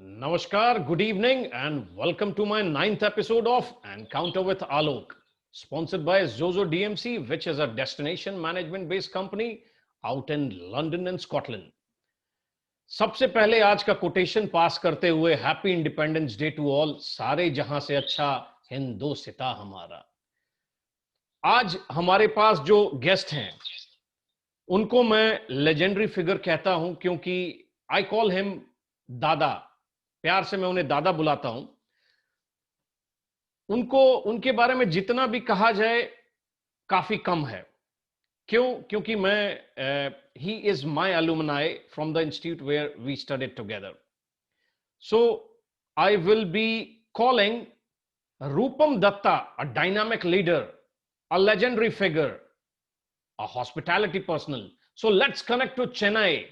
Namaskar, good evening, and welcome to my ninth episode of Encounter with Alok, sponsored by Zozo DMC, which is a destination management based company out in London and Scotland. सबसे पहले आज का quotation पास करते हुए happy independence day to all, सारे जहां से अच्छा हिंदोसिता हमारा। आज हमारे पास जो गेस्ट हैं उनको मैं लेजेंडरी फिगर कहता हूं क्योंकि आई कॉल हिम दादा, प्यार से मैं उन्हें दादा बुलाता हूं। उनको उनके बारे में जितना भी कहा जाए काफी कम है। क्यों? क्योंकि मैं he is my alumni from the institute where we studied together. So I will be calling Rupam Dutta, a dynamic leader, a legendary figure, a hospitality personal. So let's connect to Chennai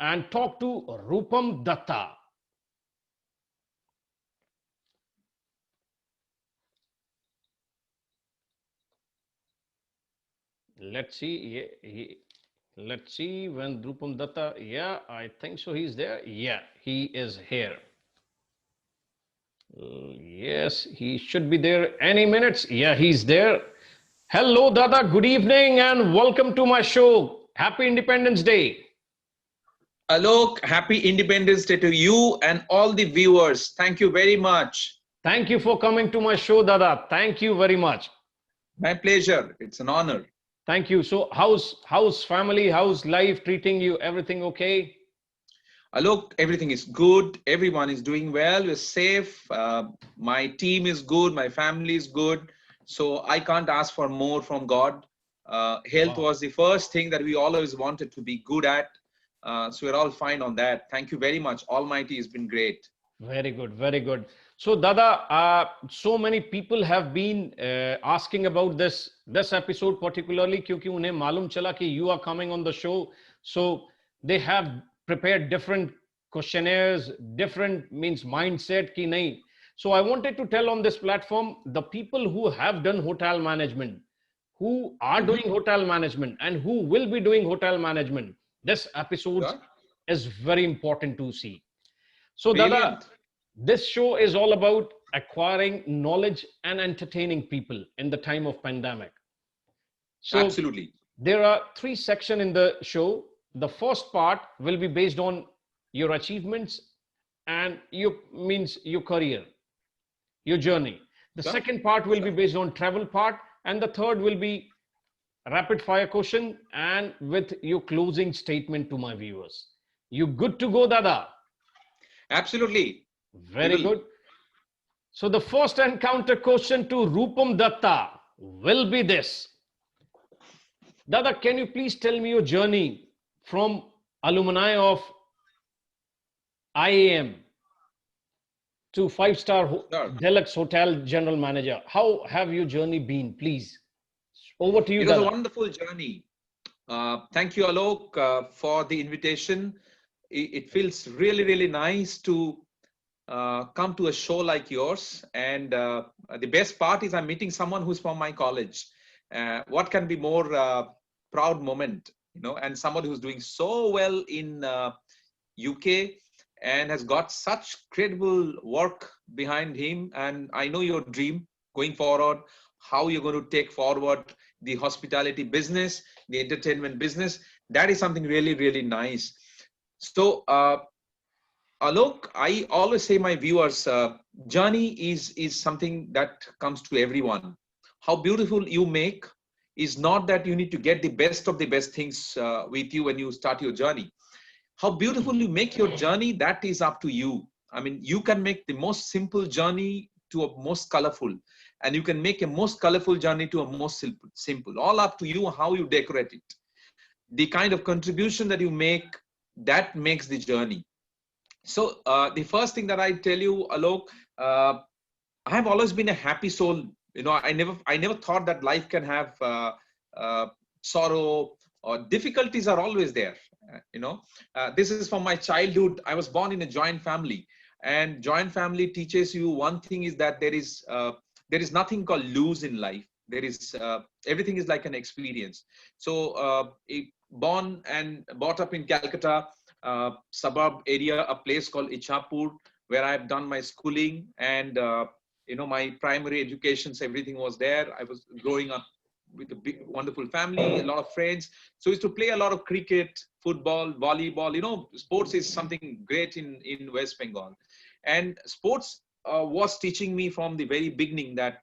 and talk to Rupam Dutta. Let's see. Let's see when Rupam Dutta. Yeah, I think so. He's there. Yeah, he is here. Yes, he should be there any minutes. Yeah, he's there. Hello, Dada. Good evening and welcome to my show. Happy Independence Day. Alok, happy Independence Day to you and all the viewers. Thank you very much. Thank you for coming to my show, Dada. Thank you very much. My pleasure. It's an honor. Thank you. So, how's family? How's life treating you? Everything okay? Alok, everything is good. Everyone is doing well. We're safe. My team is good. My family is good. So I can't ask for more from God. Health was the first thing that we always wanted to be good at. So we're all fine on that. Thank you very much. Almighty has been great. Very good. Very good. So, Dada, so many people have been asking about this episode particularly क्योंकि उन्हें मालूम चला कि you are coming on the show. So they have prepared different questionnaires, different means mindset ki nahi. So I wanted to tell on this platform the people who have done hotel management, who are doing hotel management and who will be doing hotel management. This episode is very important to see. So Dada, this show is all about acquiring knowledge and entertaining people in the time of pandemic. So absolutely. There are three sections in the show. The first part will be based on your achievements and your career, your journey. The second part will be based on travel part, and the third will be rapid fire question and with your closing statement to my viewers. You good to go, Dada? Absolutely. Very good. So the first encounter question to Rupam Dutta will be this. Dada, can you please tell me your journey from alumni of IAM to five-star deluxe hotel general manager? How have your journey been, please? Over to you. It was a wonderful journey. Thank you, Alok, for the invitation. It feels really, really nice to come to a show like yours. And the best part is I'm meeting someone who's from my college. What can be more proud moment? You know, and somebody who's doing so well in UK and has got such credible work behind him. And I know your dream going forward, how you're going to take forward the hospitality business, the entertainment business. That is something really, really nice. So, Alok, I always say my viewers, journey is something that comes to everyone. How beautiful you make is not that you need to get the best of the best things with you when you start your journey. How beautiful you make your journey, that is up to you. I mean, you can make the most simple journey to a most colorful, and you can make a most colorful journey to a most simple. All up to you how you decorate it. The kind of contribution that you make, that makes the journey. So the first thing that I tell you, Alok, I have always been a happy soul. You know, I never thought that life can have sorrow or difficulties are always there. This is from my childhood. I was born in a joint family, and joint family teaches you one thing is that there is nothing called lose in life. There is everything is like an experience. So born and brought up in Calcutta, suburb area, a place called Ichhapur, where I've done my schooling and, my primary educations, everything was there. I was growing up with a big, wonderful family, a lot of friends. So I used to play a lot of cricket, football, volleyball. Sports is something great in West Bengal. And sports was teaching me from the very beginning that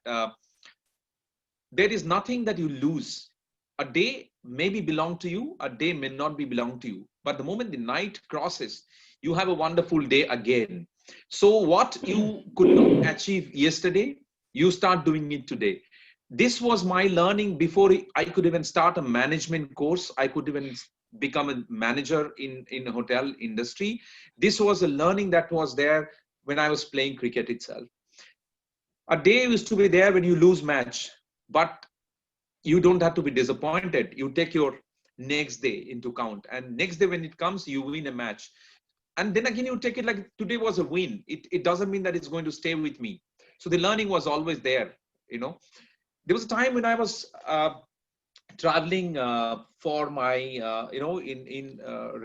there is nothing that you lose. A day maybe belong to you, a day may not be belong to you. But the moment the night crosses, you have a wonderful day again. So what you could not achieve yesterday, you start doing it today. This was my learning before I could even start a management course. I could even become a manager in a hotel industry. This was a learning that was there when I was playing cricket itself. A day used to be there when you lose match, but you don't have to be disappointed. You take your next day into count, and next day when it comes, you win a match. And then again, you take it like today was a win. It doesn't mean that it's going to stay with me. So the learning was always there. There was a time when I was traveling for my,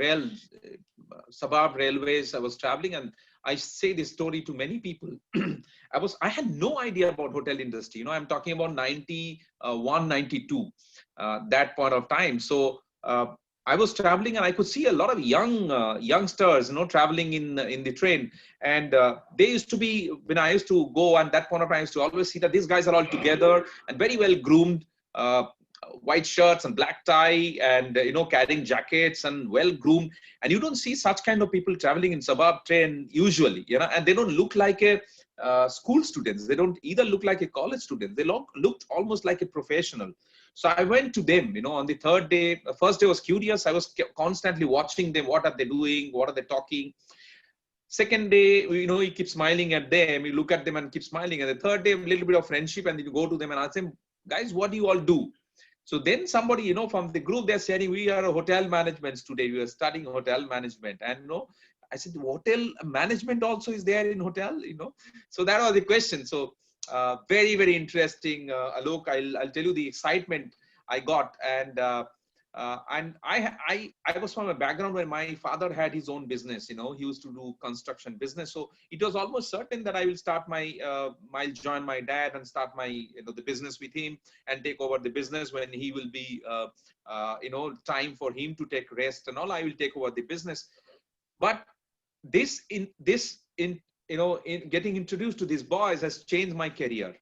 rail, suburb railways. I was traveling, and I say this story to many people. I had no idea about hotel industry. I'm talking about 91, 92, that point of time. So I was traveling, and I could see a lot of youngsters, traveling in the train. And they used to be, when I used to go, and that point of time, I used to always see that these guys are all together and very well groomed, white shirts and black tie, and carrying jackets and well groomed. And you don't see such kind of people traveling in suburb train usually, and they don't look like a school students. They don't either look like a college student. They looked almost like a professional. So I went to them, on the third day. The first day was curious. I was constantly watching them. What are they doing? What are they talking? Second day, you keep smiling at them. You look at them and keep smiling. And the third day, a little bit of friendship, and then you go to them and ask them, guys, what do you all do? So then somebody, from the group, they're saying, we are a hotel management today. We are studying hotel management. And, I said, hotel management also is there in hotel, So that was the question. So very, very interesting. Alok, I'll tell you the excitement I got. And I was from a background where my father had his own business. He used to do construction business. So it was almost certain that I will start I'll join my dad and start the business with him and take over the business when he will be, time for him to take rest and all. I will take over the business. But in getting introduced to these boys has changed my career.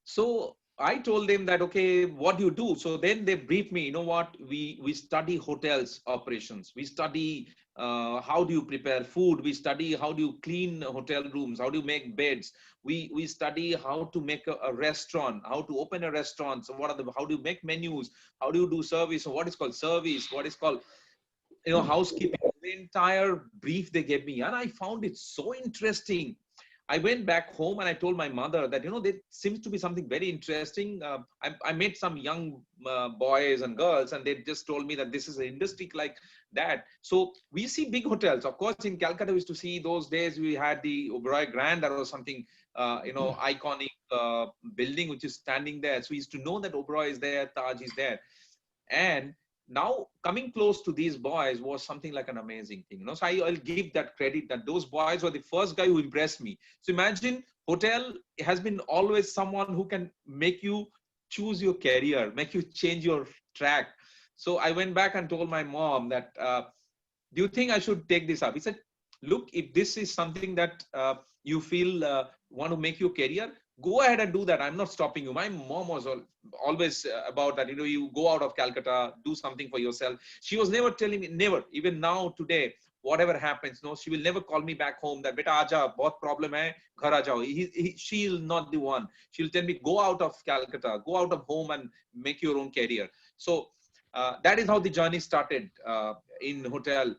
So I told them that, okay, what do you do? So then they briefed me, what, we study hotels operations. We study how do you prepare food. We study how do you clean hotel rooms, how do you make beds. We study how to make a restaurant, how to open a restaurant. So how do you make menus? How do you do service? So what is called service? What is called, housekeeping? The entire brief they gave me, and I found it so interesting. I went back home and I told my mother that, there seems to be something very interesting. I met some young boys and girls, and they just told me that this is an industry like that. So we see big hotels. Of course, in Calcutta, we used to see those days we had the Oberoi Grand. That was something, iconic building which is standing there. So we used to know that Oberoi is there, Taj is there. And now coming close to these boys was something like an amazing thing. So I'll give that credit that those boys were the first guy who impressed me. So imagine, hotel has been always someone who can make you choose your career, make you change your track. So I went back and told my mom that, do you think I should take this up? He said, look, if this is something that you feel want to make your career, go ahead and do that. I'm not stopping you. My mom was always about that. You go out of Calcutta, do something for yourself. She was never telling me, never. Even now, today, whatever happens, she will never call me back home that, beta, aaja, bahut problem hai, ghar aa jao. She'll not the one. She'll tell me, go out of Calcutta, go out of home and make your own career. So that is how the journey started in hotel.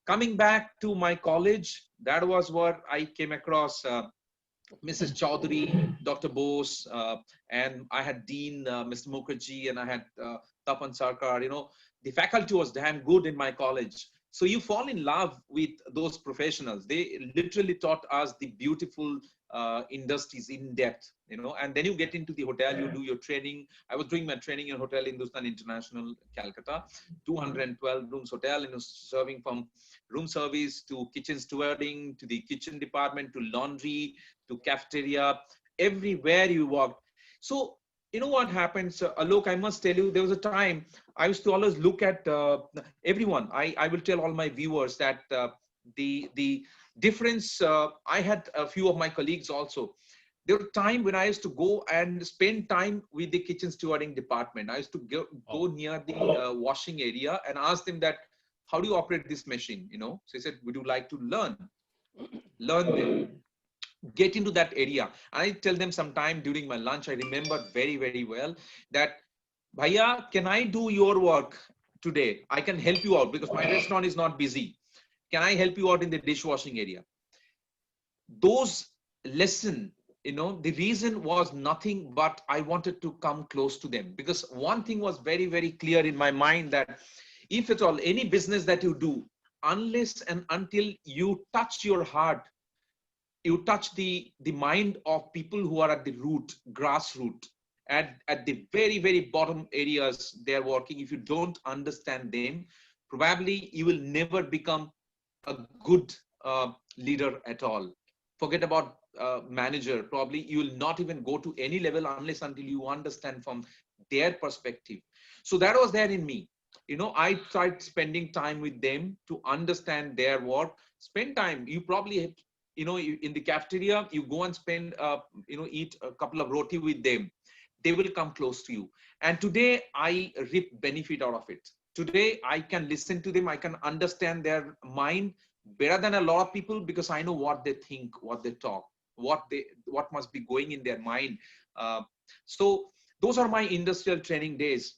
Coming back to my college, that was where I came across Mrs. Chaudhary, Dr. Bose, and I had Dean, Mr. Mukherjee, and I had Tapan Sarkar. The faculty was damn good in my college. So you fall in love with those professionals. They literally taught us the beautiful industries in depth, you know, and then you get into the hotel, you do your training. I was doing my training in Hotel Hindustan International, Calcutta, 212 rooms hotel, you know, serving from room service to kitchen stewarding, to the kitchen department, to laundry, to cafeteria, everywhere you walked. So, you know what happens, Alok, I must tell you, there was a time I used to always look at everyone. I will tell all my viewers that the difference, I had a few of my colleagues also. There was a time when I used to go and spend time with the kitchen stewarding department. I used to go near the washing area and ask them that, how do you operate this machine? You know, so he said, would you like to learn, get into that area? I tell them sometime during my lunch, I remember very, very well that, Bhaiya, can I do your work today? I can help you out because my restaurant is not busy. Can I help you out in the dishwashing area? Those lessons, you know, the reason was nothing but I wanted to come close to them, because one thing was very, very clear in my mind, that if at all any business that you do, unless and until you touch your heart, you touch the mind of people who are at the root, grassroots, at the very, very bottom areas they're working, if you don't understand them, probably you will never become a good leader at all. Forget about manager. Probably you will not even go to any level unless until you understand from their perspective. So that was there in me. You know, I tried spending time with them to understand their work. Spend time. You probably, you know, in the cafeteria, you go and spend, you know, eat a couple of roti with them. They will come close to you. And today I reap benefit out of it. Today I can listen to them. I can understand their mind better than a lot of people, because I know what they think, what they talk, what must be going in their mind. So those are my industrial training days.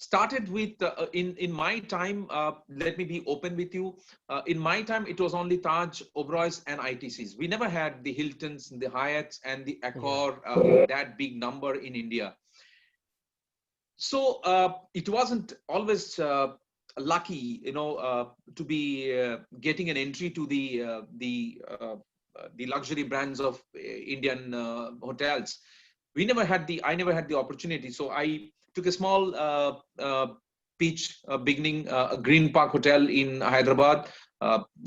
Started with in my time, let me be open with you. In my time, it was only Taj, Oberoi's, and ITCs. We never had the Hiltons, the Hyatts, and the Accor, that big number in India. So it wasn't always lucky, you know, to be getting an entry to the luxury brands of Indian hotels. I never had the opportunity. So I took a small pitch beginning Green Park Hotel in Hyderabad.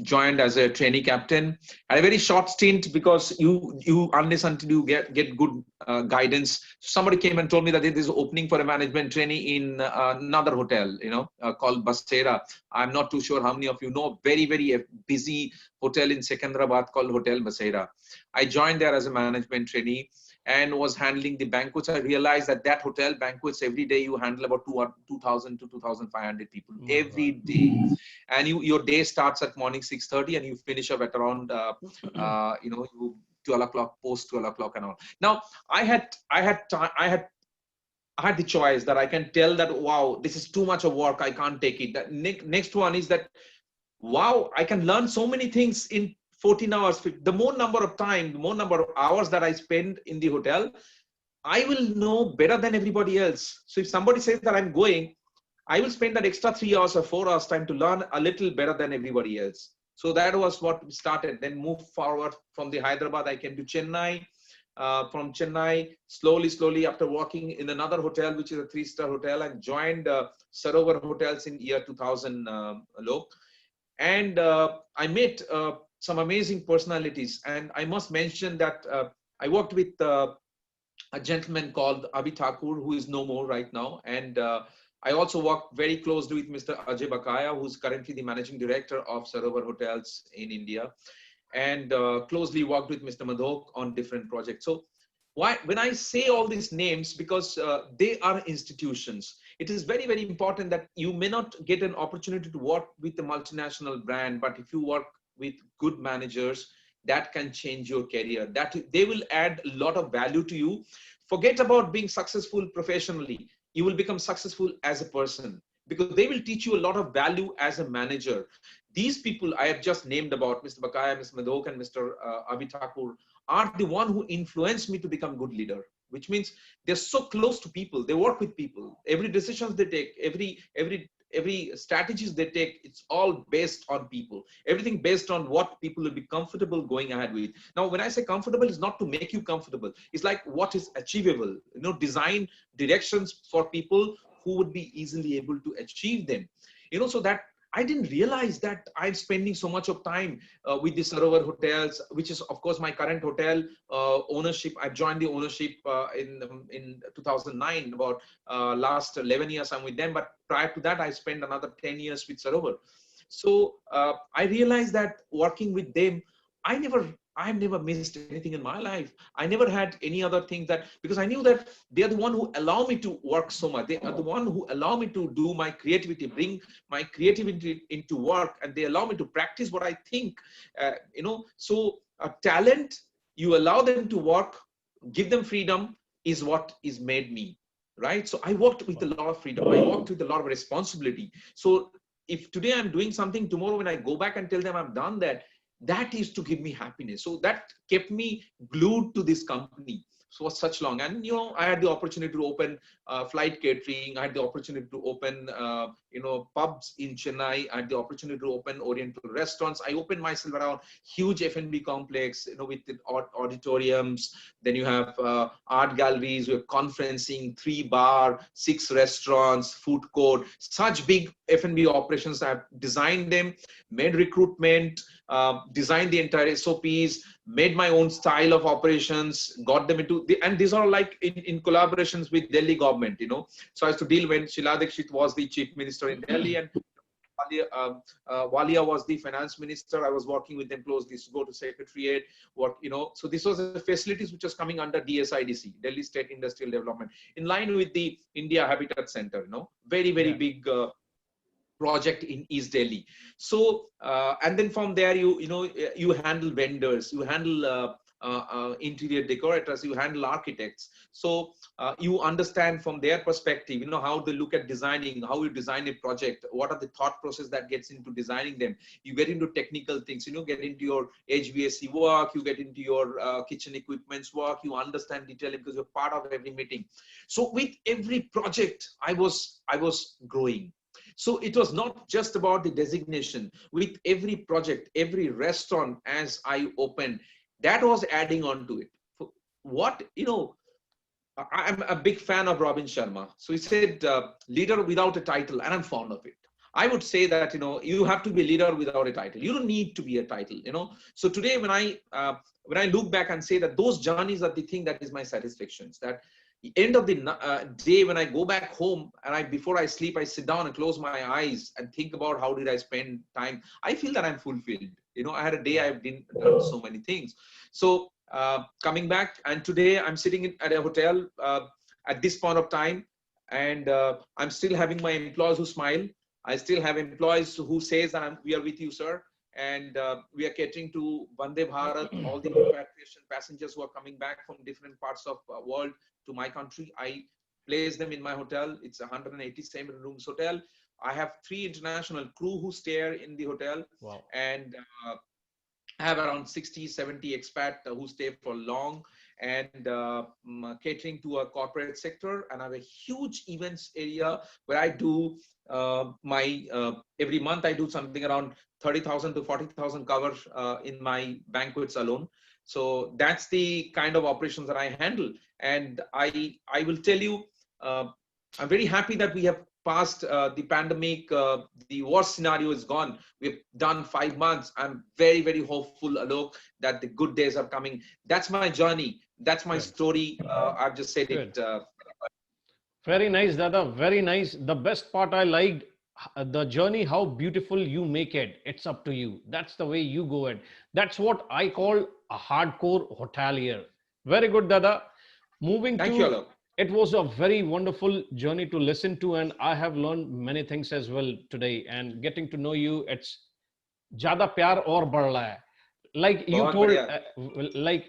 Joined as a trainee captain. Had a very short stint, because you unless until you get good guidance. Somebody came and told me that there is opening for a management trainee in another hotel, you know, called Basera. I'm not too sure how many of you know. Very, very busy hotel in Secunderabad called Hotel Basera. I joined there as a management trainee and was handling the banquets. I realized that hotel banquets, every day you handle about 2,000 to 2,500 people every day. And your day starts at morning 6:30 and you finish up at around, you know, 12 o'clock, post 12 o'clock and all. Now, I had the choice that I can tell that, wow, this is too much of work. I can't take it. That next one is that, wow, I can learn so many things in 14 hours. The more number of time, the more number of hours that I spend in the hotel, I will know better than everybody else. So if somebody says that I'm going, I will spend that extra 3 hours or 4 hours time to learn a little better than everybody else. So that was what started. Then moved forward from the Hyderabad. I came to Chennai. From Chennai, slowly, after working in another hotel, which is a 3-star hotel, and joined Sarovar Hotels in year 2000, Alok. And I met some amazing personalities. And I must mention that I worked with a gentleman called Abhi Thakur, who is no more right now. And I also worked very closely with Mr. Ajay Bakaya, who's currently the managing director of Sarovar Hotels in India, and closely worked with Mr. Madhok on different projects. So when I say all these names, because they are institutions, it is very, very important that you may not get an opportunity to work with a multinational brand, but if you work with good managers, that can change your career. That they will add a lot of value to you. Forget about being successful professionally. You will become successful as a person, because they will teach you a lot of value as a manager. These people I have just named about, Mr. Bakaya, Mr. Madhok, and Mr. Abhi Thakur, are the one who influenced me to become good leader, which means they're so close to people. They work with people. Every decisions they take, every every strategies they take, it's all based on people. Everything based on what people will be comfortable going ahead with. Now, when I say comfortable, it's not to make you comfortable. It's like what is achievable. Design directions for people who would be easily able to achieve them. So that I didn't realize that I'm spending so much of time with the Sarovar hotels, which is of course my current hotel ownership. I joined the ownership in 2009. About last 11 years I'm with them, but prior to that I spent another 10 years with Sarovar. So I realized that working with them, I've never missed anything in my life. I never had any other thing that, because I knew that they are the one who allow me to work so much. They are the one who allow me to do my creativity, bring my creativity into work, and they allow me to practice what I think. So talent, you allow them to work, give them freedom, is what is made me, right? So I worked with a lot of freedom. I worked with a lot of responsibility. So if today I'm doing something, tomorrow when I go back and tell them I've done that, that is to give me happiness. So that kept me glued to this company for such long. And I had the opportunity to open flight catering. I had the opportunity to open pubs in Chennai. I had the opportunity to open Oriental restaurants. I opened myself around huge F&B complex, with the auditoriums. Then you have art galleries, you have conferencing, 3 bar, 6 restaurants, food court, such big F&B operations. I've designed them, made recruitment, designed the entire SOPs, made my own style of operations, got them into and these are like in collaborations with Delhi government, So I used to deal when Sheila Dikshit was the chief minister in Delhi, and Walia was the finance minister. I was working with them closely to go to secretariat, so this was the facilities which was coming under DSIDC, Delhi State Industrial Development, in line with the India Habitat Center, very, very big project in East Delhi. So, and then from there, you handle vendors, you handle interior decorators, you handle architects. So you understand from their perspective, how they look at designing, how you design a project, what are the thought process that gets into designing them. You get into technical things, get into your HVAC work, you get into your kitchen equipments work, you understand detailing because you're part of every meeting. So with every project, I was growing. So it was not just about the designation. With every project, every restaurant as I opened, that was adding on to it. I'm a big fan of Robin Sharma. So he said, leader without a title, and I'm fond of it. I would say that, you have to be a leader without a title. You don't need to be a title, So today when I look back and say that those journeys are the thing that is my satisfactions, that the end of the day, when I go back home and before I sleep, I sit down and close my eyes and think about how did I spend time. I feel that I'm fulfilled. I had a day I've done so many things. So coming back, and today I'm sitting at a hotel at this point of time, and I'm still having my employees who smile. I still have employees who says that we are with you, sir. And we are catering to Vande Bharat, all the repatriation passengers who are coming back from different parts of the world to my country. I place them in my hotel. It's a 187 rooms hotel. I have 3 international crew who stay in the hotel. Wow. And I have around 60, 70 expat who stay for long, and catering to a corporate sector. And I have a huge events area where I do every month I do something around 30,000 to 40,000 covers in my banquets alone. So that's the kind of operations that I handle. And I will tell you, I'm very happy that we have passed the pandemic. The worst scenario is gone. We've done 5 months. I'm very, very hopeful, Alok, that the good days are coming. That's my journey. That's my story. I've just said it. Very nice, Dada. Very nice. The best part I liked, the journey, how beautiful you make it. It's up to you. That's the way you go it. That's what I call a hardcore hotelier. Very good, Dada. Thank you, Alok. It was a very wonderful journey to listen to, and I have learned many things as well today. And getting to know you, it's jada pyar aur badh raha hai. Like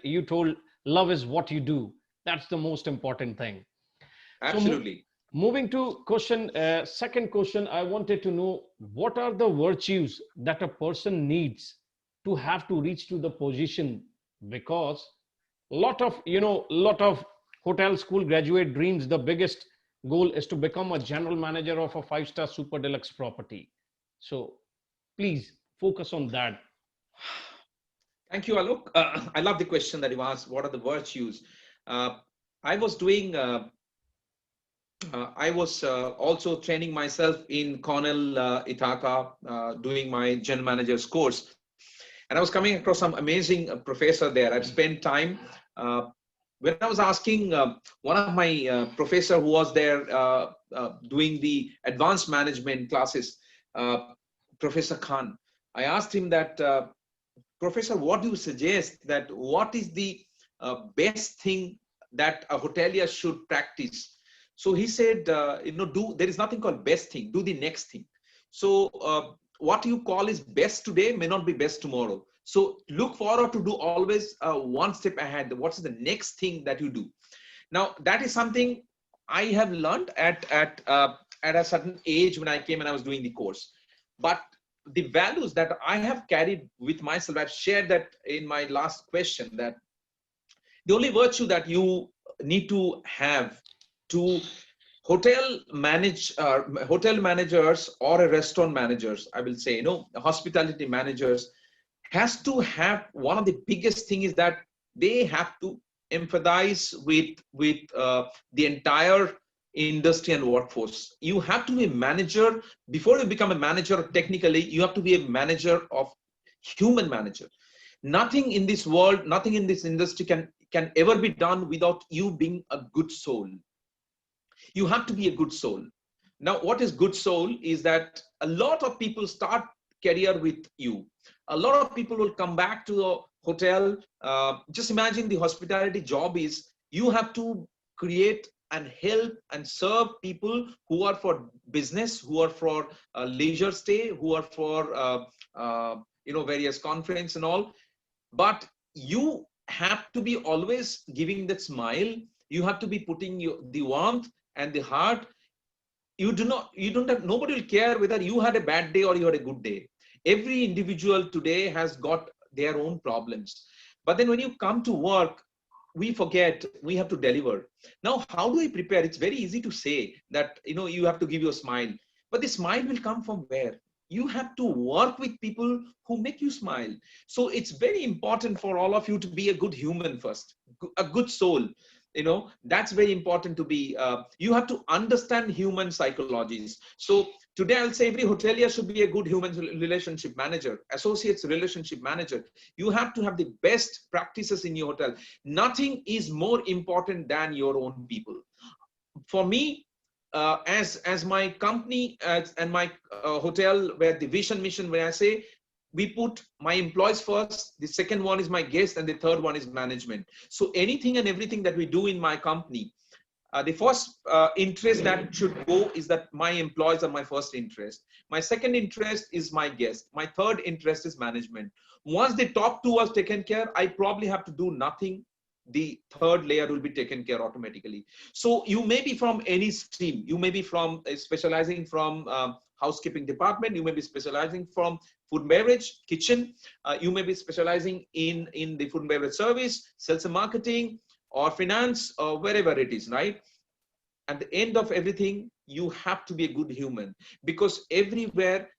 you told, love is what you do. That's the most important thing. Absolutely. So, moving to second question, I wanted to know, what are the virtues that a person needs to have to reach to the position? Because lot of hotel school graduate dreams, the biggest goal is to become a general manager of a 5-star super deluxe property. So please focus on that. Thank you, Alok. I love the question that you asked. What are the virtues? Uh, I was doing. I was also training myself in Cornell, Ithaca, doing my general manager's course, and I was coming across some amazing professor there. I've spent time. Uh, when I was asking one of my professor who was there doing the advanced management classes, Professor Khan, I asked him that, Professor, what do you suggest, that what is the best thing that a hotelier should practice? So he said, there is nothing called best thing, do the next thing. So what you call is best today may not be best tomorrow. So look forward to do always one step ahead. What's the next thing that you do? Now, that is something I have learned at a certain age when I came and I was doing the course. But the values that I have carried with myself, I've shared that in my last question, that the only virtue that you need to have to hotel managers or a restaurant managers, I will say, hospitality managers, has to have one of the biggest thing is that they have to empathize with the entire industry and workforce. You have to be a manager. Before you become a manager technically, you have to be a manager of human manager. Nothing in this world, nothing in this industry can ever be done without you being a good soul. You have to be a good soul. Now, what is good soul is that a lot of people start career with you. A lot of people will come back to the hotel. Just imagine the hospitality job is you have to create and help and serve people who are for business, who are for leisure stay, who are for various conference and all. But you have to be always giving that smile. You have to be putting the warmth and the heart. Nobody will care whether you had a bad day or you had a good day. Every individual today has got their own problems. But then when you come to work, we forget we have to deliver. Now, how do I prepare? It's very easy to say that, you have to give you a smile, but the smile will come from where? You have to work with people who make you smile. So it's very important for all of you to be a good human first, a good soul. That's very important to be. You have to understand human psychologies. So today I'll say every hotelier should be a good human relationship manager, associates relationship manager. You have to have the best practices in your hotel. Nothing is more important than your own people. For me, as my company and my hotel, where the vision mission, where I say we put my employees first, the second one is my guest, and the third one is management. So anything and everything that we do in my company, the first interest that should go is that my employees are my first interest. My second interest is my guest. My third interest is management. Once the top two are taken care, I probably have to do nothing. The third layer will be taken care automatically. So you may be from any stream. You may be from specializing from housekeeping department. You may be specializing from food and beverage, kitchen. You may be specializing in the food and beverage service, sales and marketing, or finance, or wherever it is, right? At the end of everything, you have to be a good human, because everywhere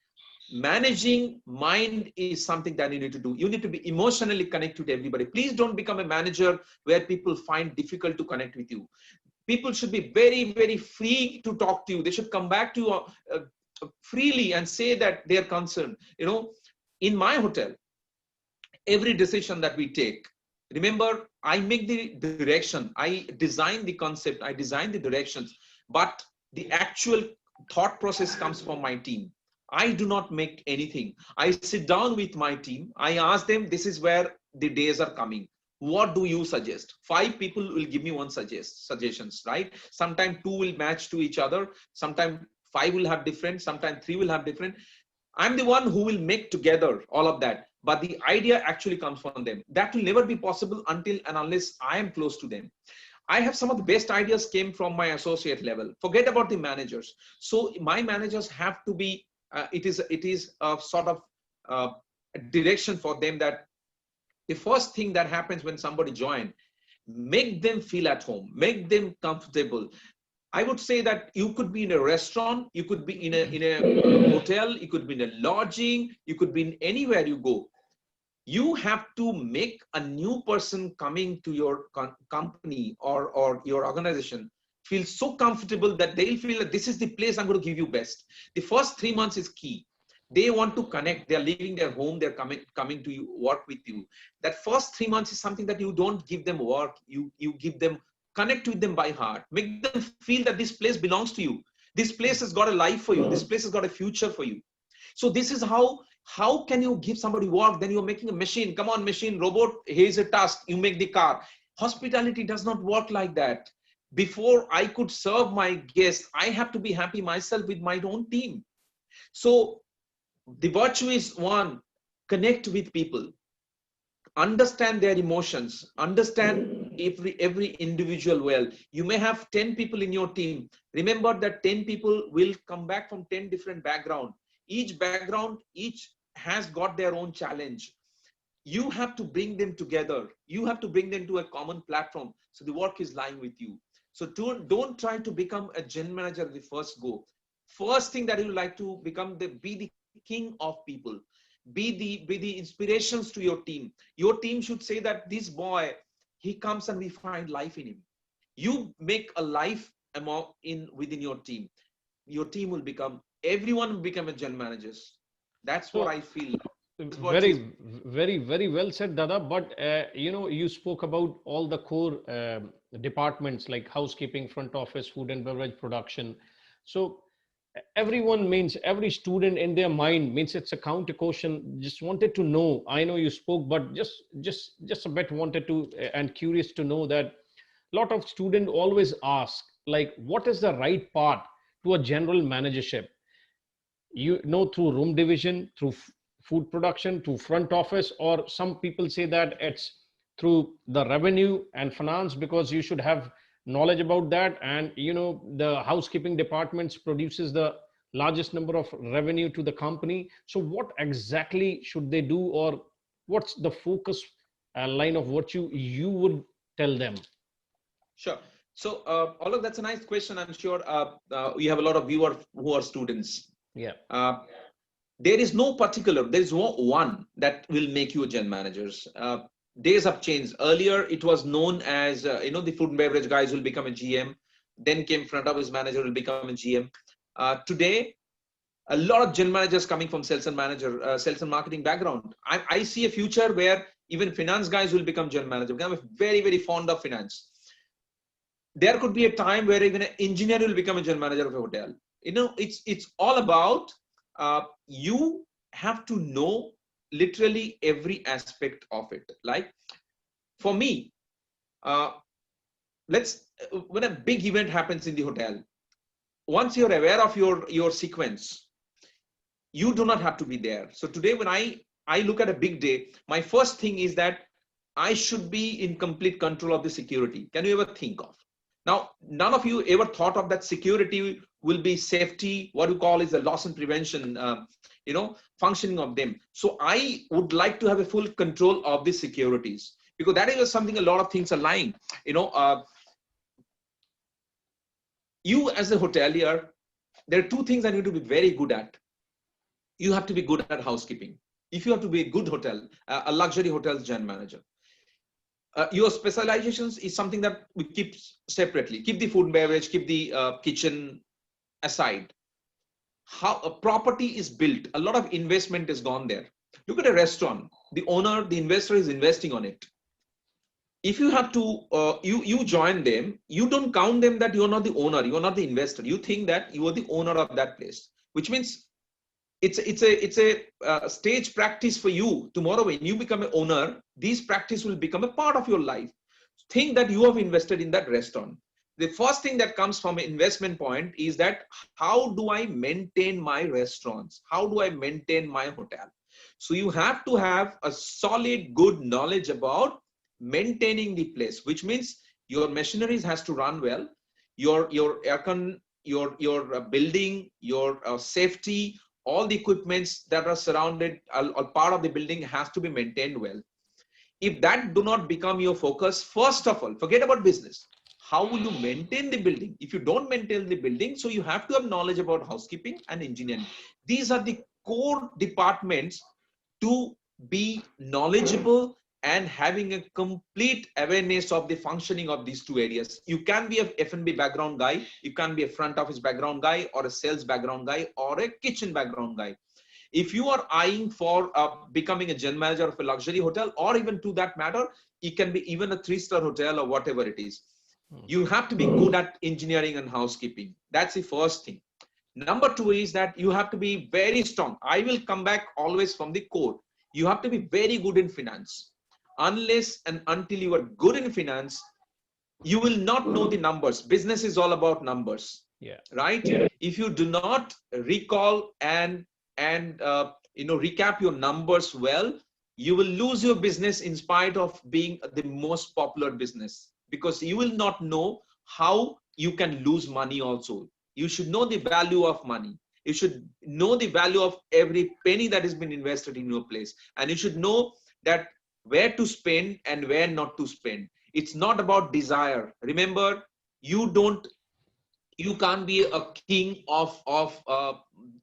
managing mind is something that you need to do. You need to be emotionally connected to everybody. Please don't become a manager where people find difficult to connect with you. People should be very, very free to talk to you. They should come back to you freely and say that they are concerned. In my hotel, every decision that we take, remember, I make the direction, I design the concept, I design the directions, but the actual thought process comes from my team. I do not make anything. I sit down with my team. I ask them, this is where the days are coming. What do you suggest? 5 people will give me one suggestions, right? Sometimes 2 will match to each other. Sometimes 5 will have different. Sometimes 3 will have different. I'm the one who will make together all of that. But the idea actually comes from them. That will never be possible until and unless I am close to them. I have some of the best ideas came from my associate level. Forget about the managers. So my managers have to be, it is a sort of direction for them, that the first thing that happens when somebody joins, make them feel at home, make them comfortable. I would say that you could be in a restaurant, you could be in a hotel, you could be in a lodging, you could be in anywhere you go. You have to make a new person coming to your company or your organization feel so comfortable that they'll feel that this is the place I'm going to give you best. The first 3 months is key. They want to connect. They're leaving their home. They're coming to you, work with you. That first 3 months is something that you don't give them work. You give them, connect with them by heart. Make them feel that this place belongs to you. This place has got a life for you. This place has got a future for you. So this is how can you give somebody work? Then you're making a machine. Come on, machine, robot, here's a task. You make the car. Hospitality does not work like that. Before I could serve my guests, I have to be happy myself with my own team. So the virtue is one, connect with people, understand their emotions, understand every individual well. You may have 10 people in your team. Remember that 10 people will come back from 10 different backgrounds. Each background, each has got their own challenge. You have to bring them together. You have to bring them to a common platform. So the work is lying with you. So don't try to become a general manager at the first go. First thing that you like to become, be the king of people. Be the inspirations to your team. Your team should say that this boy, he comes and we find life in him. You make a life within your team. Your team will become, everyone will become a general managers. That's what I feel. Very well said, Dada. But you spoke about all the core departments like housekeeping, front office, food and beverage production. So everyone means, every student in their mind means, it's a counter question. Just wanted to know, I know you spoke, but just a bit wanted to and curious to know that a lot of students always ask, like, what is the right path to a general managership? Through room division, through food production, through front office, or some people say that it's through the revenue and finance, because you should have knowledge about that. And the housekeeping departments produces the largest number of revenue to the company. So what exactly should they do, or what's the focus line of what you would tell them? Sure. So Alok, that's a nice question. I'm sure we have a lot of viewers who are students. Yeah. There is no one that will make you a general managers. Days have changed. Earlier, it was known as, the food and beverage guys will become a GM. Then came front office manager will become a GM. Today, a lot of general managers coming from sales and marketing background. I see a future where even finance guys will become general manager. I'm very, very fond of finance. There could be a time where even an engineer will become a general manager of a hotel. It's all about you have to know literally every aspect of it. Like for me, when a big event happens in the hotel, once you're aware of your sequence, you do not have to be there. So today, when I look at a big day, my first thing is that I should be in complete control of the security. Can you ever think of? Now, none of you ever thought of that security will be safety, what you call is the loss and prevention, functioning of them. So I would like to have a full control of the securities, because that is something a lot of things are lying. You as a hotelier, there are two things I need to be very good at. You have to be good at housekeeping. If you have to be a good hotel, a luxury hotel's general manager. Your specializations is something that we keep separately. Keep the food and beverage, keep the kitchen aside. How a property is built, a lot of investment is gone there. Look at a restaurant. The owner, the investor is investing on it. If you have to, you join them, you don't count them that you're not the owner, you're not the investor. You think that you are the owner of that place, which means it's a stage practice for you. Tomorrow, when you become an owner, these practice will become a part of your life. Think that you have invested in that restaurant. The first thing that comes from an investment point is that how do I maintain my restaurants? How do I maintain my hotel? So you have to have a solid, good knowledge about maintaining the place, which means your machineries has to run well. Your aircon, your building, your safety, all the equipments that are surrounded or part of the building has to be maintained well. If that do not become your focus, first of all, forget about business. how will you maintain the building? If you don't maintain the building, so you have to have knowledge about housekeeping and engineering. These are the core departments to be knowledgeable and having a complete awareness of the functioning of these two areas. You can be a F&B background guy, you can be a front office background guy, or a sales background guy, or a kitchen background guy. If you are eyeing for becoming a general manager of a luxury hotel, or even to that matter, it can be even a 3-star hotel or whatever it is. You have to be good at engineering and housekeeping. That's the first thing. Number 2 is that you have to be very strong. I will come back always from the core. You have to be very good in finance. Unless and until you are good in finance, you will not know the numbers. Business is all about numbers, right? If you do not recall and recap your numbers well, you will lose your business in spite of being the most popular business, because you will not know how you can lose money also. You should know the value of money. You should know the value of every penny that has been invested in your place. And you should know that where to spend and where not to spend. It's not about desire. Remember, you can't be a king of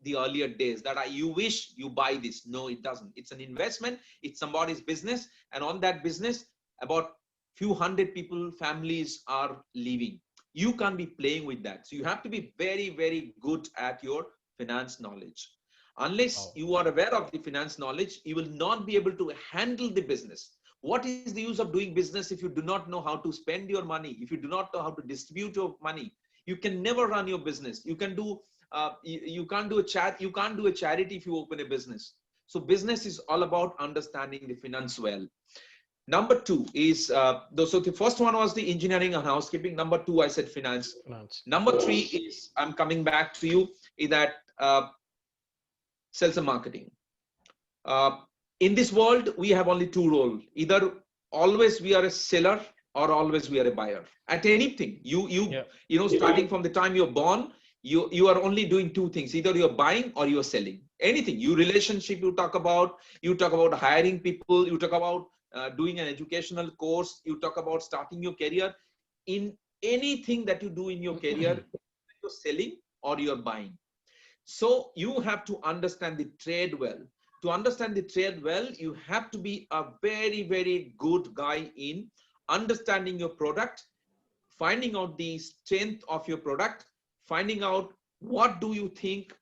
the earlier days that you wish you buy this. No, it doesn't. It's an investment. It's somebody's business. And on that business, about few hundred people, families are leaving. You can't be playing with that. So you have to be very, very good at your finance knowledge. Unless you are aware of the finance knowledge, you will not be able to handle the business. What is the use of doing business if you do not know how to spend your money? If you do not know how to distribute your money, you can never run your business. You can do you can't do a charity if you open a business. So business is all about understanding the finance well. Number 2 is so the first one was the engineering and housekeeping. Number 2, I said finance. Number 3 is, I'm coming back to you, is that sales and marketing. In this world, we have only 2 roles. Either always we are a seller, or always we are a buyer at anything. You know, starting from the time you're born, you are only doing 2 things. Either you're buying or you're selling. Anything. You relationship, you talk about hiring people, you talk about doing an educational course, you talk about starting your career. In anything that you do in your career, you're selling or you're buying. So you have to understand the trade well. To understand the trade well, you have to be a very, very good guy in understanding your product, finding out the strength of your product, finding out what do you think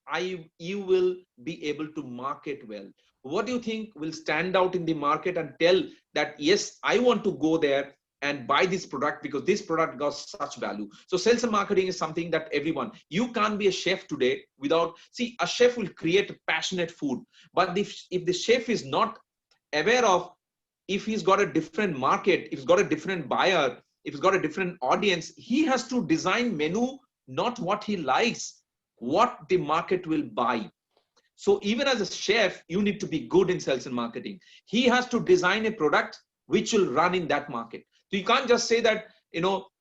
you will be able to market well. What do you think will stand out in the market and tell that, yes, I want to go there and buy this product because this product got such value. So sales and marketing is something that everyone, you can't be a chef today without, see, a chef will create passionate food. But if the chef is not aware of, if he's got a different market, if he's got a different buyer, if he's got a different audience, he has to design menu, not what he likes, what the market will buy. So even as a chef, you need to be good in sales and marketing. He has to design a product which will run in that market. So you can't just say that,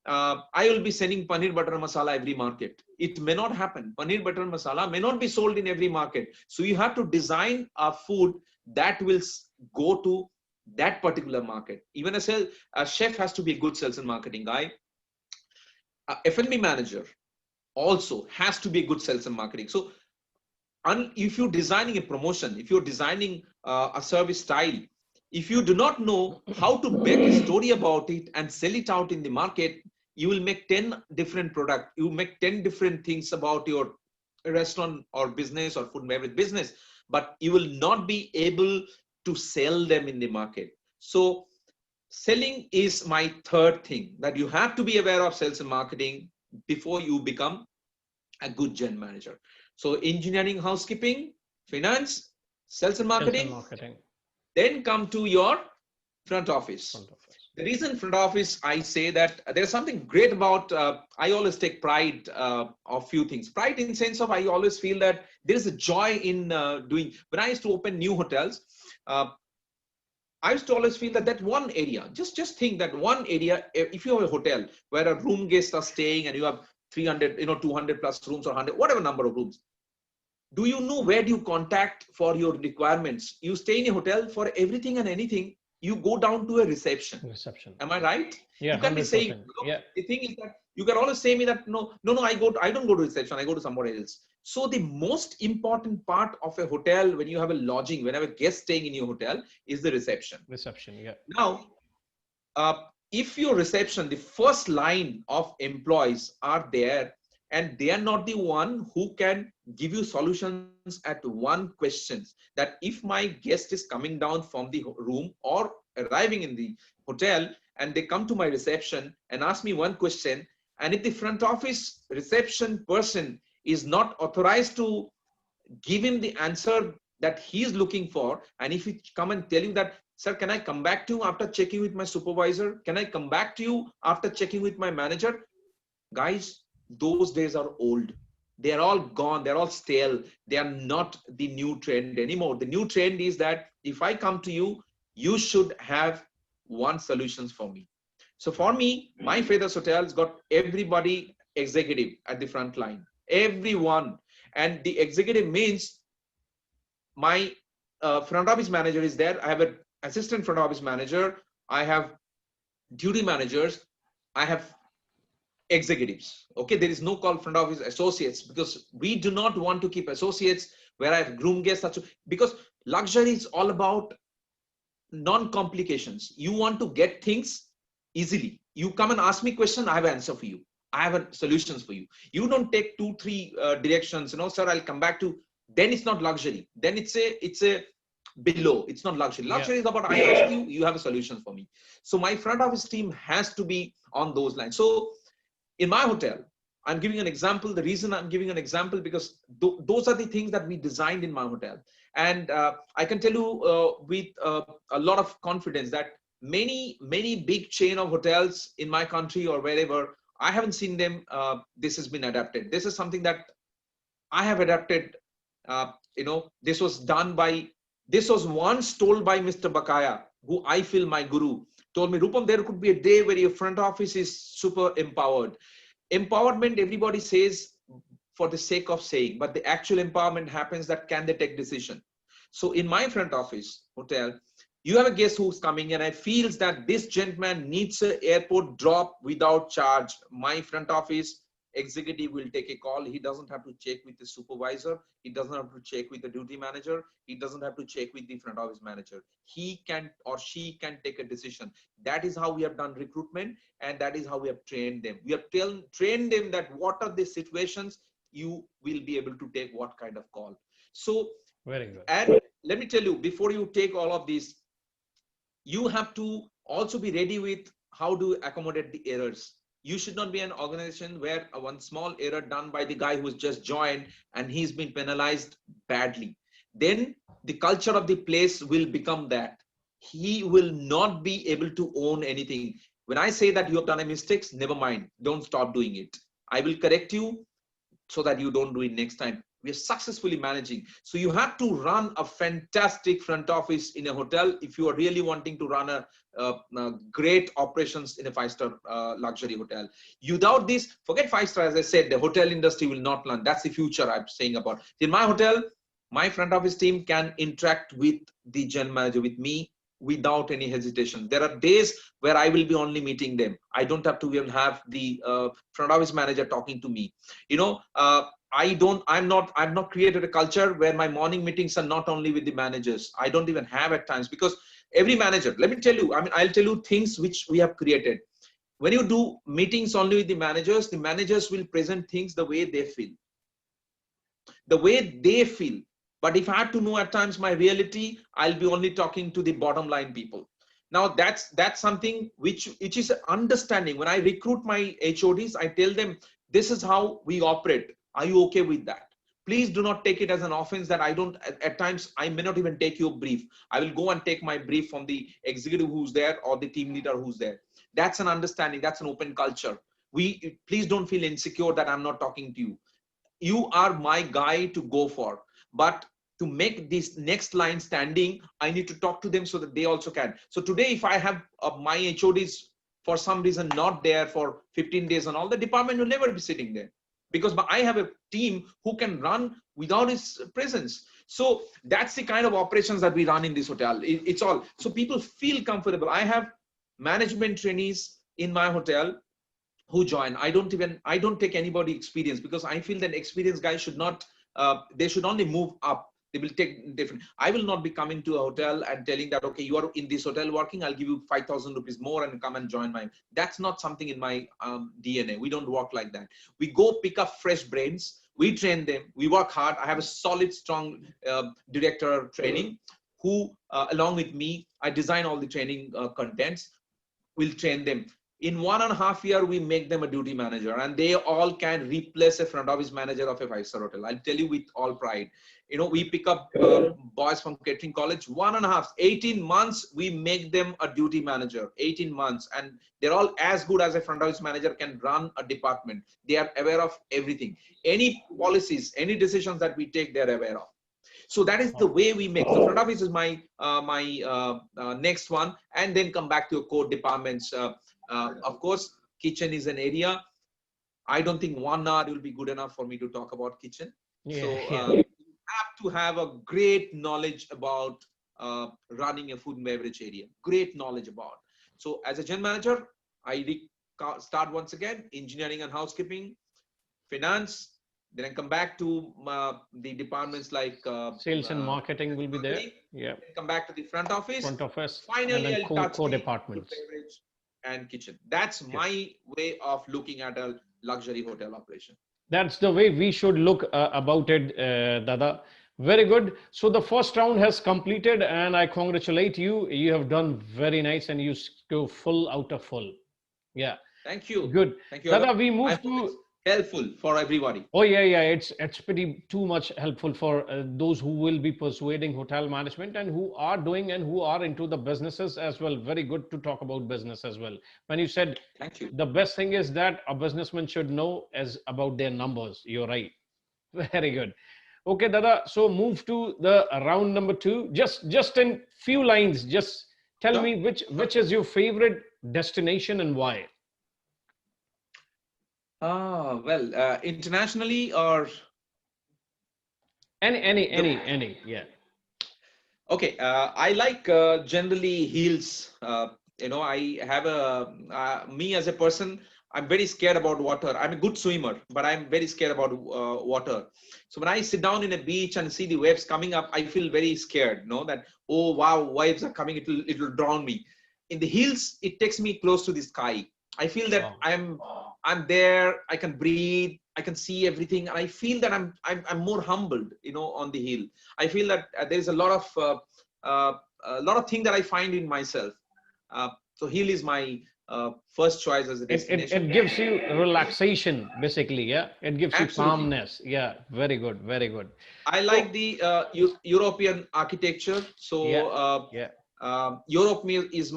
I will be selling paneer butter masala every market. It may not happen. Paneer butter masala may not be sold in every market. So you have to design a food that will go to that particular market. Even a chef has to be a good sales and marketing guy. A F&B manager also has to be a good sales and marketing. So if you're designing a promotion, if you're designing a service style, if you do not know how to make a story about it and sell it out in the market, you will make 10 different products. You make 10 different things about your restaurant or business or food and beverage business, but you will not be able to sell them in the market. So selling is my third thing, that you have to be aware of sales and marketing before you become a good gen manager. So engineering, housekeeping, finance, sales and marketing. Then come to your front office. The reason front office, I say that there's something great about, I always take pride of few things. Pride in the sense of, I always feel that there is a joy in doing, when I used to open new hotels, I used to always feel that one area, just think that one area, if you have a hotel where a room guests are staying and you have 300, 200 plus rooms or 100, whatever number of rooms, do you know where do you contact for your requirements? You stay in a hotel for everything and anything. you go down to a reception. Reception. Am I right? Yeah, You can be saying, 100%. Yeah. the thing is that you can always say me that no, I don't go to reception, I go to somewhere else. So the most important part of a hotel, when you have a lodging, when you have a guest staying in your hotel, is the reception. Reception. Yeah. Now, if your reception, the first line of employees are there, and they are not the one who can give you solutions at one question, that if my guest is coming down from the room or arriving in the hotel and they come to my reception and ask me one question, and if the front office reception person is not authorized to give him the answer that he is looking for, and if he come and tell you that, sir, can I come back to you after checking with my supervisor? Can I come back to you after checking with my manager? Guys, those days are old. They are all gone. They're all stale. They are not the new trend anymore. The new trend is that if I come to you, you should have one solutions for me. So for me, my Feathers Hotel's got everybody executive at the front line, everyone. And the executive means my front office manager is there. I have an assistant front office manager. I have duty managers. I have executives. Okay, there is no call front office associates, because we do not want to keep associates where I have groom guests. Because luxury is all about non-complications. You want to get things easily. You come and ask me question, I have an answer for you. I have solutions for you. You don't take 2-3 directions. Sir, I'll come back to. Then it's not luxury. Then it's a below. It's not luxury. Luxury is about I ask you, you have a solution for me. So my front office team has to be on those lines. So in my hotel, I'm giving an example. The reason I'm giving an example, because those are the things that we designed in my hotel. And I can tell you with a lot of confidence that many big chain of hotels in my country or wherever, I haven't seen them. This has been adapted. This is something that I have adapted. This was done by, this was once told by Mr. Bakaya, who I feel my guru, told me, Rupam, there could be a day where your front office is super empowered. Empowerment, everybody says for the sake of saying, but the actual empowerment happens that can they take decision. So in my front office hotel, you have a guest who's coming and I feels that this gentleman needs an airport drop without charge. My front office executive will take a call. He doesn't have to check with the supervisor. He doesn't have to check with the duty manager. He doesn't have to check with the front office manager. He can or she can take a decision. That is how we have done recruitment, and that is how we have trained them. We have trained them that what are the situations you will be able to take what kind of call. So very good. And let me tell you, before you take all of these, you have to also be ready with how to accommodate the errors. You should not be an organization where one small error done by the guy who's just joined and he's been penalized badly. Then the culture of the place will become that. He will not be able to own anything. When I say that you have done a mistake, never mind. Don't stop doing it. I will correct you so that you don't do it next time. We are successfully managing. So you have to run a fantastic front office in a hotel if you are really wanting to run a great operations in a 5-star luxury hotel. Without this, forget 5-star. As I said, the hotel industry will not run. That's the future I'm saying about. In my hotel, my front office team can interact with the general manager, with me, without any hesitation. There are days where I will be only meeting them. I don't have to even have the front office manager talking to me. I've not created a culture where my morning meetings are not only with the managers. I don't even have at times, because every manager, let me tell you, I'll tell you things which we have created. When you do meetings only with the managers will present things the way they feel. But if I have to know at times my reality, I'll be only talking to the bottom line people. Now that's something which is understanding. When I recruit my HODs, I tell them, this is how we operate. Are you okay with that? Please do not take it as an offense that I don't, at times, I may not even take your brief. I will go and take my brief from the executive who's there or the team leader who's there. That's an understanding. That's an open culture. Please don't feel insecure that I'm not talking to you. You are my guy to go for. But to make this next line standing, I need to talk to them so that they also can. So today, if I have my HODs for some reason not there for 15 days and all, the department will never be sitting there. Because I have a team who can run without his presence. So that's the kind of operations that we run in this hotel. It's all, so people feel comfortable. I have management trainees in my hotel who join. I don't take anybody experience, because I feel that experienced guys should not, they should only move up. They will take different. I will not be coming to a hotel and telling that, okay, you are in this hotel working, I'll give you 5,000 rupees more and come and join my, that's not something in my DNA. We don't work like that. We go pick up fresh brains. We train them. We work hard. I have a solid, strong director of training who, along with me, I design all the training contents. We'll train them. In 1.5 years, we make them a duty manager, and they all can replace a front office manager of a 5-star hotel. I'll tell you with all pride. You know, we pick up boys from catering college, 1.5, 18 months, we make them a duty manager, 18 months. And they're all as good as a front office manager can run a department. They are aware of everything. Any policies, any decisions that we take, they're aware of. So that is the way we make. So front office is my next one, and then come back to your core departments. Of course, kitchen is an area. I don't think 1 hour will be good enough for me to talk about kitchen. Yeah, So yeah. you have to have a great knowledge about running a food and beverage area. Great knowledge about. So as a general manager, I start once again, engineering and housekeeping, finance. Then I come back to the departments like Sales and marketing will be there. Yeah. Come back to the front office. Front office. Finally, and then I'll touch core the departments. food, beverage and kitchen. That's my way of looking at a luxury hotel operation. That's the way we should look about it, Dada. Very good. So the first round has completed, and I congratulate you. You have done very nice, and you go full out of full. Yeah. Thank you. Good. Thank you. Dada, we move to helpful for everybody. Oh yeah, it's pretty too much helpful for those who will be persuading hotel management and who are doing and who are into the businesses as well. Very good to talk about business as well. When you said, thank you, the best thing is that a businessman should know as about their numbers. You're right. Very good. Okay, Dada. So move to the round number 2. Just in few lines, just tell me which is your favorite destination and why. Well, internationally or any, yeah. Okay, I like generally hills. You know, I have me as a person, I'm very scared about water. I'm a good swimmer, but I'm very scared about water. So when I sit down in a beach and see the waves coming up, I feel very scared. You know that, oh wow, waves are coming. It'll drown me. In the hills, it takes me close to the sky. I feel that I'm there. I can breathe. I can see everything, and I feel that I'm more humbled. You know, on the hill, I feel that there's a lot of things that I find in myself. So hill is my first choice as a destination. It gives you relaxation, basically. Yeah, it gives you calmness. Yeah, very good, very good. I like the European architecture. So Europe is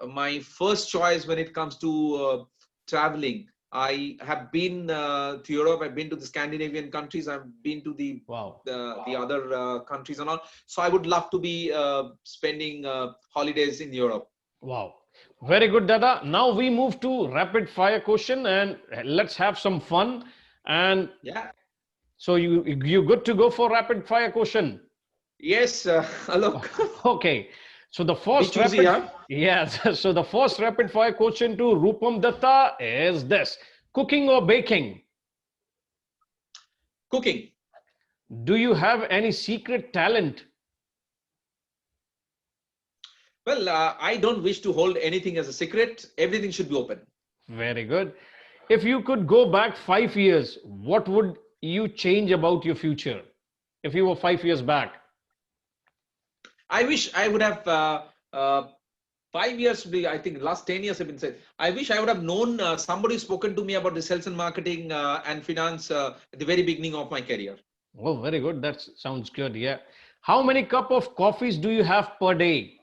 my first choice when it comes to traveling. I have been to Europe. I've been to the Scandinavian countries. I've been to the other countries and all. So I would love to be spending holidays in Europe. Wow, very good, Dada. Now we move to rapid fire question, and let's have some fun. And yeah, so you good to go for rapid fire question? Yes, Alok. Okay. So the first So the first rapid fire question to Rupam Dutta is this: cooking or baking? Cooking. Do you have any secret talent? Well, I don't wish to hold anything as a secret. Everything should be open. Very good. If you could go back 5 years, what would you change about your future? If you were 5 years back. I wish I would have 5 years. I think last 10 years have been said. I wish I would have known somebody spoken to me about the sales and marketing and finance at the very beginning of my career. Oh, very good. That sounds good. Yeah. How many cup of coffees do you have per day?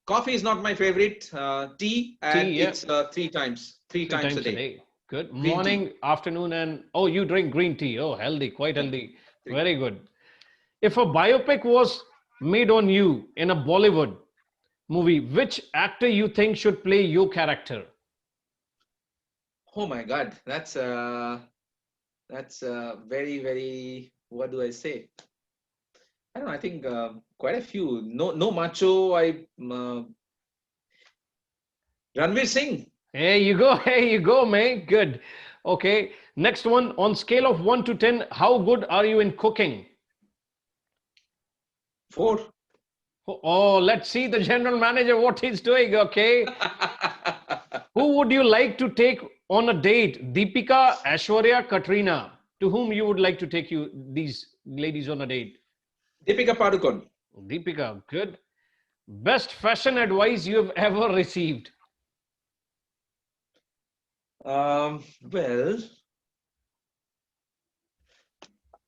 Coffee is not my favorite. Tea, and it's 3 times a day. Good. Morning, afternoon, and you drink green tea. Oh, healthy, quite healthy. Very good. If a biopic was made on you in a Bollywood movie, which actor you think should play your character? Oh my God, that's very, very what do I say? I don't know. I think quite a few. No macho. Ranveer Singh. Here you go. Here you go, mate. Good. Okay. Next one. On scale of 1 to 10, how good are you in cooking? 4. Oh, let's see the general manager what he's doing. Okay. Who would you like to take on a date? Deepika, Aishwarya, Katrina. To whom you would like to take these ladies on a date? Deepika Padukone. Deepika, good. Best fashion advice you have ever received? Well,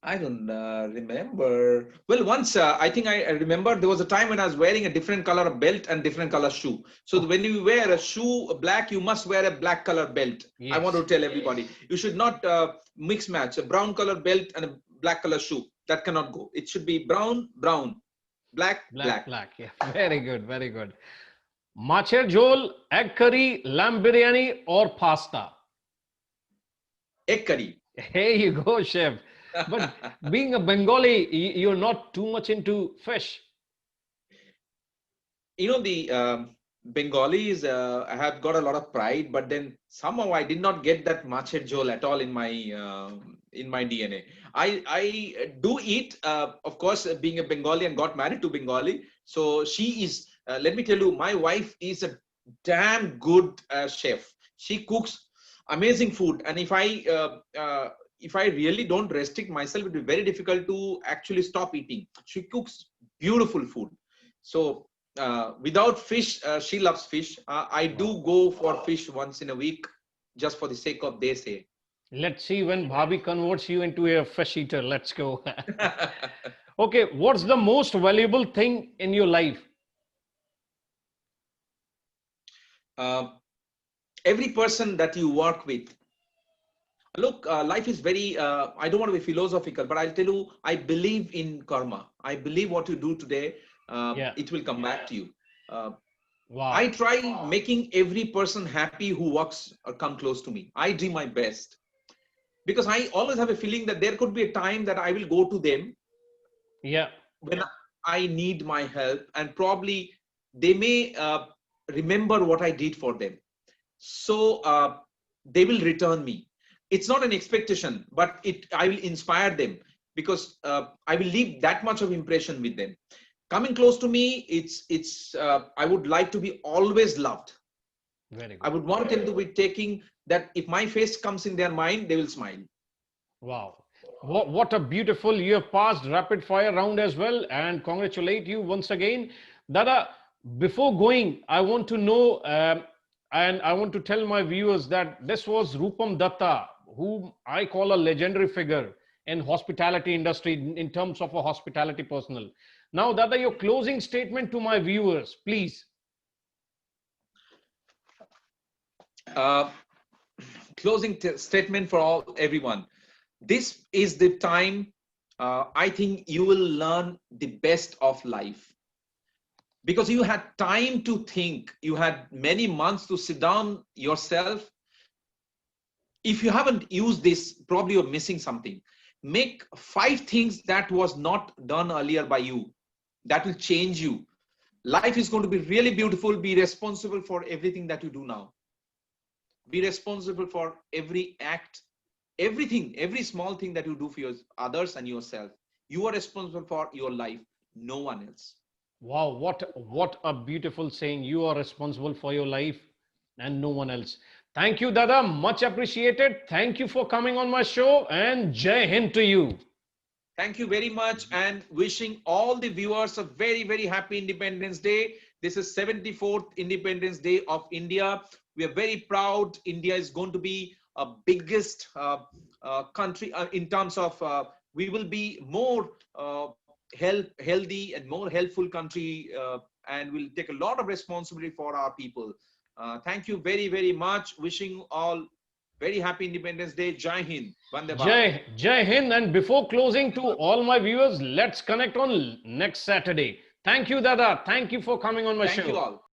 I don't remember. Well, once I think I remember there was a time when I was wearing a different color belt and different color shoe. So when you wear a shoe black, you must wear a black color belt. Yes. I want to tell everybody, you should not mix match a brown color belt and a black color shoe. That cannot go. It should be brown, brown, black, black. Black. Yeah, very good, very good. Macher jhol, egg curry, lamb biryani, or pasta? Egg curry. Here you go, chef. But being a Bengali, you're not too much into fish. You know, the Bengalis have got a lot of pride, but then somehow I did not get that machar jhol at all in my DNA. I do eat, of course, being a Bengali and got married to Bengali. So she is, let me tell you, my wife is a damn good chef. She cooks amazing food, and if I really don't restrict myself, it will be very difficult to actually stop eating. She cooks beautiful food. So without fish, she loves fish. I do go for fish once in a week, just for the sake of they say. Let's see when Bhabhi converts you into a fish eater. Let's go. Okay, what's the most valuable thing in your life? Every person that you work with. Look, life is very, I don't want to be philosophical, but I'll tell you, I believe in karma. I believe what you do today, it will come back to you. Wow. I try making every person happy who works or come close to me. I do my best. Because I always have a feeling that there could be a time that I will go to them. Yeah. When I need my help, and probably they may remember what I did for them. So they will return me. It's not an expectation, but I will inspire them, because I will leave that much of impression with them. Coming close to me, I would like to be always loved. Very good. I would want them to be taking that if my face comes in their mind, they will smile. Wow. What a beautiful, you have passed rapid fire round as well, and congratulate you once again. Dada, before going, I want to know, and I want to tell my viewers that this was Rupam Dutta, whom I call a legendary figure in hospitality industry in terms of a hospitality personnel. Now, Dada, your closing statement to my viewers, please. Closing statement for everyone. This is the time I think you will learn the best of life, because you had time to think. You had many months to sit down yourself. If you haven't used this, probably you're missing something. Make 5 things that was not done earlier by you. That will change you. Life is going to be really beautiful. Be responsible for everything that you do now. Be responsible for every act, everything, every small thing that you do for others and yourself. You are responsible for your life, no one else. Wow, what a beautiful saying. You are responsible for your life and no one else. Thank you, Dada. Much appreciated. Thank you for coming on my show, and Jai Hind to you. Thank you very much, and wishing all the viewers a very, very happy Independence Day. This is 74th Independence Day of India. We are very proud. India is going to be a biggest country in terms of we will be more healthy and more helpful country, and we'll take a lot of responsibility for our people. Thank you very, very much. Wishing all very happy Independence Day. Jai Hind. Vande Bharat. Jai Hind. And before closing, to all my viewers, let's connect on next Saturday. Thank you, Dada. Thank you for coming on my show. Thank you all.